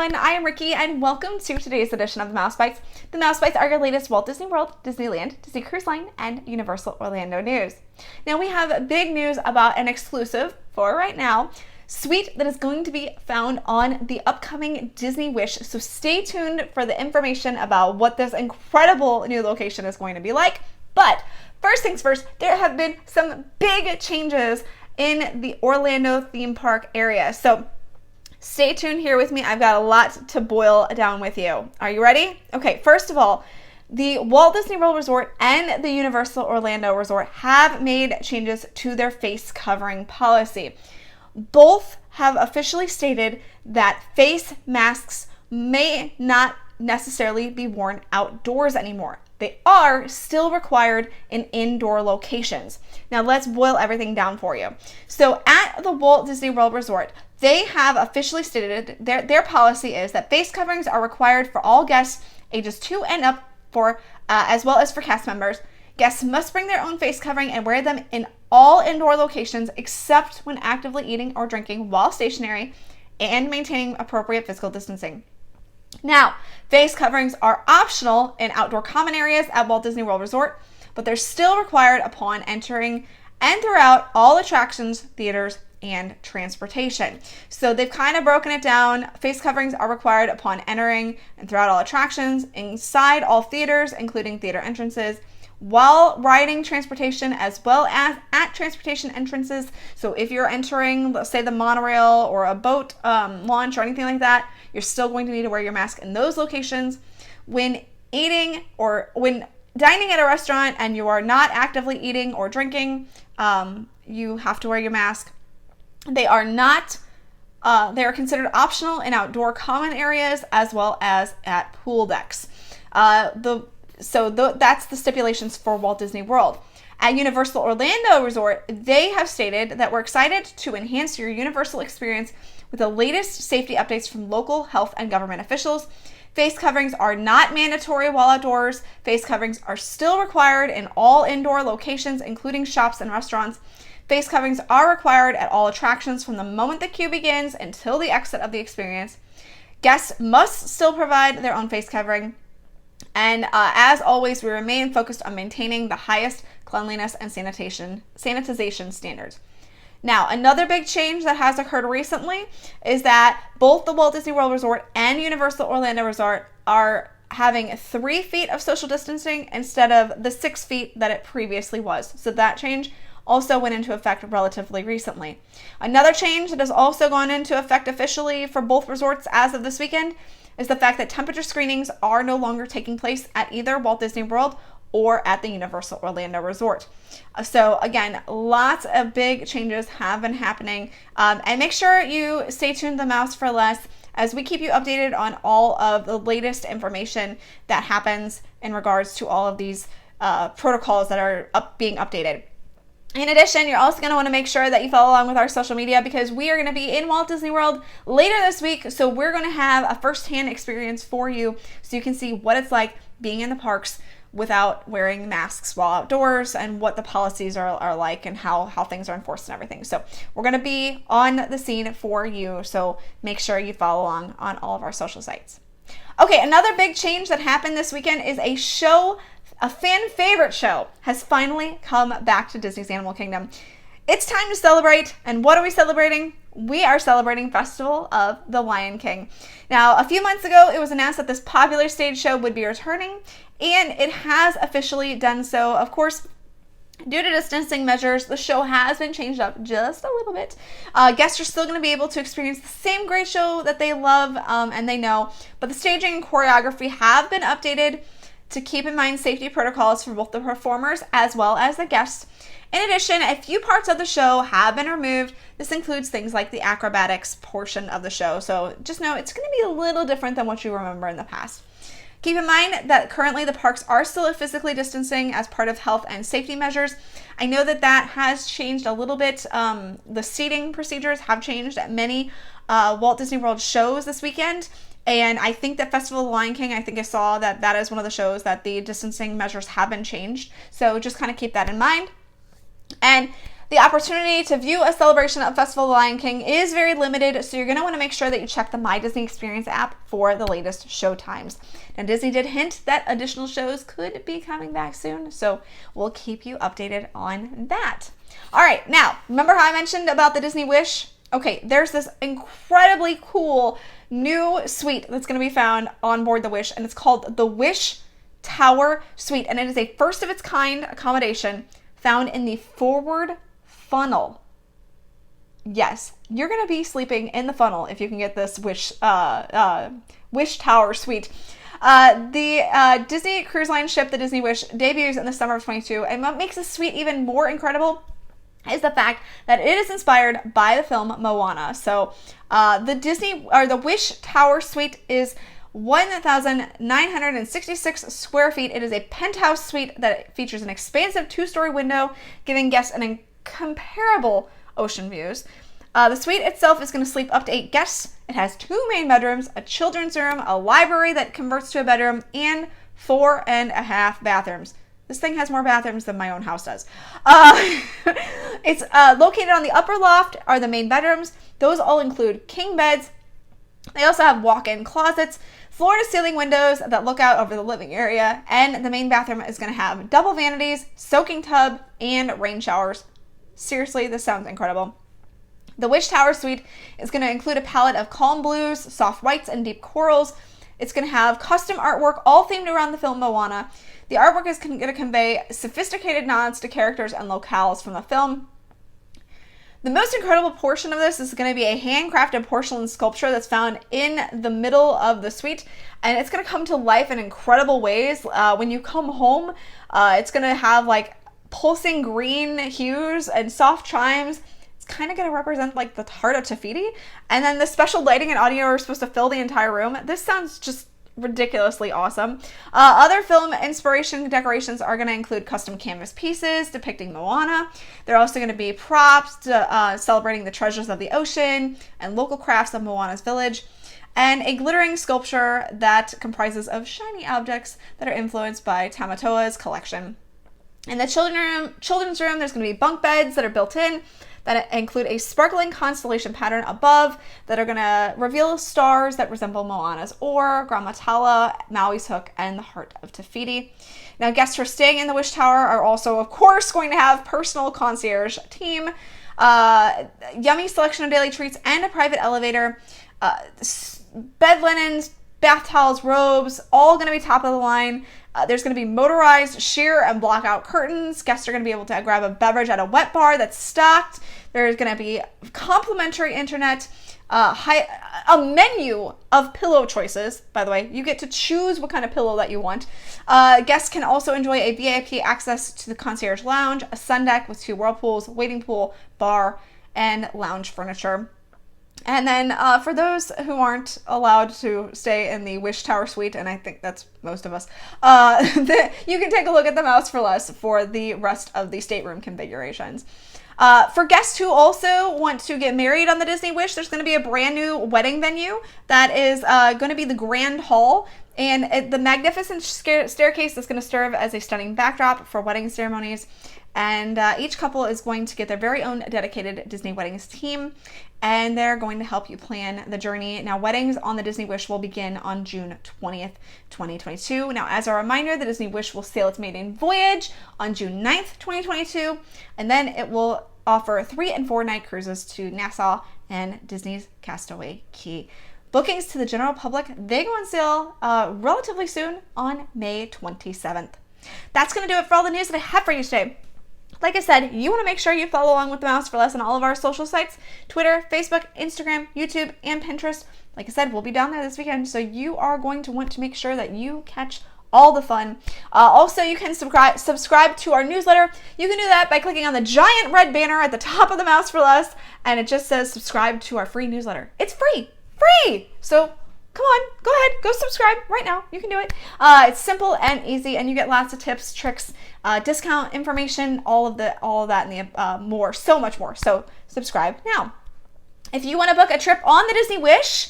everyone, I am Ricky and welcome to today's edition of the Mouse Bites. The Mouse Bites are your latest Walt Disney World, Disneyland, Disney Cruise Line, and Universal Orlando news. Now we have big news about an exclusive, for right now, suite that is going to be found on the upcoming Disney Wish, so stay tuned for the information about what this incredible new location is going to be like. But first things first, there have been some big changes in the Orlando theme park area. So stay tuned here with me. I've got a lot to boil down with you. Are you ready? Okay, first of all, the Walt Disney World Resort and the Universal Orlando Resort have made changes to their face covering policy. Both have officially stated that face masks may not necessarily be worn outdoors anymore. They are still required in indoor locations. Now let's boil everything down for you. So at the Walt Disney World Resort, they have officially stated their policy is that face coverings are required for all guests ages 2 and up, as well as for cast members. Guests must bring their own face covering and wear them in all indoor locations except when actively eating or drinking while stationary and maintaining appropriate physical distancing. Now, face coverings are optional in outdoor common areas at Walt Disney World Resort, but they're still required upon entering and throughout all attractions, theaters, and transportation. So they've kind of broken it down. Face coverings are required upon entering and throughout all attractions, inside all theaters, including theater entrances, while riding transportation, as well as at transportation entrances. So if you're entering, let's say, the monorail or a boat launch or anything like that, you're still going to need to wear your mask in those locations. When eating or when dining at a restaurant and you are not actively eating or drinking, you have to wear your mask. They are not, they are considered optional in outdoor common areas as well as at pool decks. That's the stipulations for Walt Disney World. At Universal Orlando Resort, they have stated that we're excited to enhance your Universal experience with the latest safety updates from local health and government officials. Face coverings are not mandatory while outdoors. Face coverings are still required in all indoor locations, including shops and restaurants. Face coverings are required at all attractions from the moment the queue begins until the exit of the experience. Guests must still provide their own face covering. And as always, we remain focused on maintaining the highest cleanliness and sanitization standards. Now, another big change that has occurred recently is that both the Walt Disney World Resort and Universal Orlando Resort are having 3 feet of social distancing instead of the 6 feet that it previously was. So that change also went into effect relatively recently. Another change that has also gone into effect officially for both resorts as of this weekend is the fact that temperature screenings are no longer taking place at either Walt Disney World or at the Universal Orlando Resort. So again, lots of big changes have been happening. And make sure you stay tuned to the Mouse for Less as we keep you updated on all of the latest information that happens in regards to all of these protocols that are being updated. In addition, you're also going to want to make sure that you follow along with our social media because we are going to be in Walt Disney World later this week. So we're going to have a firsthand experience for you so you can see what it's like being in the parks without wearing masks while outdoors and what the policies are like and how things are enforced and everything. So we're going to be on the scene for you. So make sure you follow along on all of our social sites. Okay, another big change that happened this weekend is a fan favorite show has finally come back to Disney's Animal Kingdom. It's time to celebrate, and what are we celebrating? We are celebrating Festival of the Lion King. Now, a few months ago, it was announced that this popular stage show would be returning, and it has officially done so. Of course, due to distancing measures, the show has been changed up just a little bit. Guests are still going to be able to experience the same great show that they love and they know, but the staging and choreography have been updated to keep in mind safety protocols for both the performers as well as the guests. In addition, a few parts of the show have been removed. This includes things like the acrobatics portion of the show. So just know it's going to be a little different than what you remember in the past. Keep in mind that currently the parks are still physically distancing as part of health and safety measures. I know that has changed a little bit. The seating procedures have changed at many Walt Disney World shows this weekend. And I think that Festival of the Lion King, I saw that is one of the shows that the distancing measures have been changed. So just kind of keep that in mind. And the opportunity to view a celebration of Festival of the Lion King is very limited, so you're going to want to make sure that you check the My Disney Experience app for the latest show times. Now, Disney did hint that additional shows could be coming back soon, so we'll keep you updated on that. All right, now, remember how I mentioned about the Disney Wish? Okay, there's this incredibly cool new suite that's going to be found on board the Wish, and it's called the Wish Tower Suite, and it is a first of its kind accommodation found in the forward funnel. Yes, you're going to be sleeping in the funnel if you can get this Wish Tower Suite. The Disney Cruise Line ship, the Disney Wish, debuts in the summer of 2022, and what makes this suite even more incredible is the fact that it is inspired by the film Moana. So the Wish Tower Suite is 1,966 square feet. It is a penthouse suite that features an expansive 2-story window, giving guests an incomparable ocean views. The suite itself is going to sleep up to 8 guests. It has 2 main bedrooms, a children's room, a library that converts to a bedroom, and 4.5 bathrooms. This thing has more bathrooms than my own house does. It's located on the upper loft are the main bedrooms. Those all include king beds. They also have walk-in closets, floor-to-ceiling windows that look out over the living area, and the main bathroom is going to have double vanities, soaking tub, and rain showers. Seriously, this sounds incredible. The Wish Tower Suite is going to include a palette of calm blues, soft whites, and deep corals. It's going to have custom artwork all themed around the film Moana. The artwork is going to convey sophisticated nods to characters and locales from the film. The most incredible portion of this is going to be a handcrafted porcelain sculpture that's found in the middle of the suite, and it's going to come to life in incredible ways. When you come home, it's going to have like pulsing green hues and soft chimes. It's kind of going to represent like the heart of Te Fiti, and then the special lighting and audio are supposed to fill the entire room. This sounds just ridiculously awesome. Other film inspiration decorations are going to include custom canvas pieces depicting Moana. There are also going to be props celebrating the treasures of the ocean and local crafts of Moana's village, and a glittering sculpture that comprises of shiny objects that are influenced by Tamatoa's collection. In the children's room, there's going to be bunk beds that are built in that include a sparkling constellation pattern above that are going to reveal stars that resemble Moana's oar, Gramatala, Maui's hook, and the heart of Te Fiti. Now, guests who are staying in the Wish Tower are also, of course, going to have personal concierge team, yummy selection of daily treats, and a private elevator, bed linens, bath towels, robes, all going to be top of the line. There's going to be motorized sheer and blockout curtains. Guests are going to be able to grab a beverage at a wet bar that's stocked. There's going to be complimentary internet, a menu of pillow choices. By the way, you get to choose what kind of pillow that you want. Guests can also enjoy a VIP access to the concierge lounge, a sun deck with 2 whirlpools, waiting pool, bar, and lounge furniture. And then for those who aren't allowed to stay in the Wish Tower Suite, and I think that's most of us, you can take a look at the Mouse for Less for the rest of the stateroom configurations. For guests who also want to get married on the Disney Wish, there's going to be a brand new wedding venue that is going to be the Grand Hall. And the magnificent staircase is going to serve as a stunning backdrop for wedding ceremonies. And each couple is going to get their very own dedicated Disney Weddings team, and they're going to help you plan the journey. Now, weddings on the Disney Wish will begin on June 20th, 2022. Now, as a reminder, the Disney Wish will sail its maiden voyage on June 9th, 2022, and then it will offer 3- and 4-night cruises to Nassau and Disney's Castaway Cay. Bookings to the general public, they go on sale relatively soon on May 27th. That's going to do it for all the news that I have for you today. Like I said, you want to make sure you follow along with the Mouse for Less on all of our social sites, Twitter, Facebook, Instagram, YouTube, and Pinterest. Like I said, we'll be down there this weekend, so you are going to want to make sure that you catch all the fun. Also, you can subscribe to our newsletter. You can do that by clicking on the giant red banner at the top of the Mouse for Less, and it just says subscribe to our free newsletter. It's free! So come on, go ahead, go subscribe right now. You can do it. It's simple and easy, and you get lots of tips, tricks, discount information, all of that, and the more, so much more. So subscribe now. If you want to book a trip on the Disney Wish,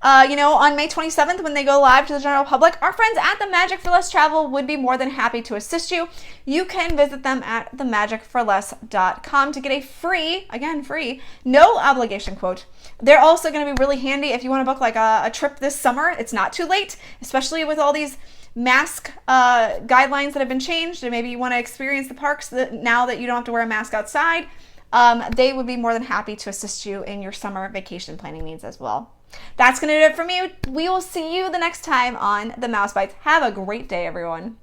On May 27th, when they go live to the general public, our friends at the Magic for Less Travel would be more than happy to assist you. You can visit them at themagicforless.com to get a free, no obligation quote. They're also going to be really handy if you want to book like a trip this summer. It's not too late, especially with all these mask guidelines that have been changed, and maybe you want to experience the parks now that you don't have to wear a mask outside. They would be more than happy to assist you in your summer vacation planning needs as well. That's going to do it for me. We will see you the next time on The Mouse Bites. Have a great day, everyone.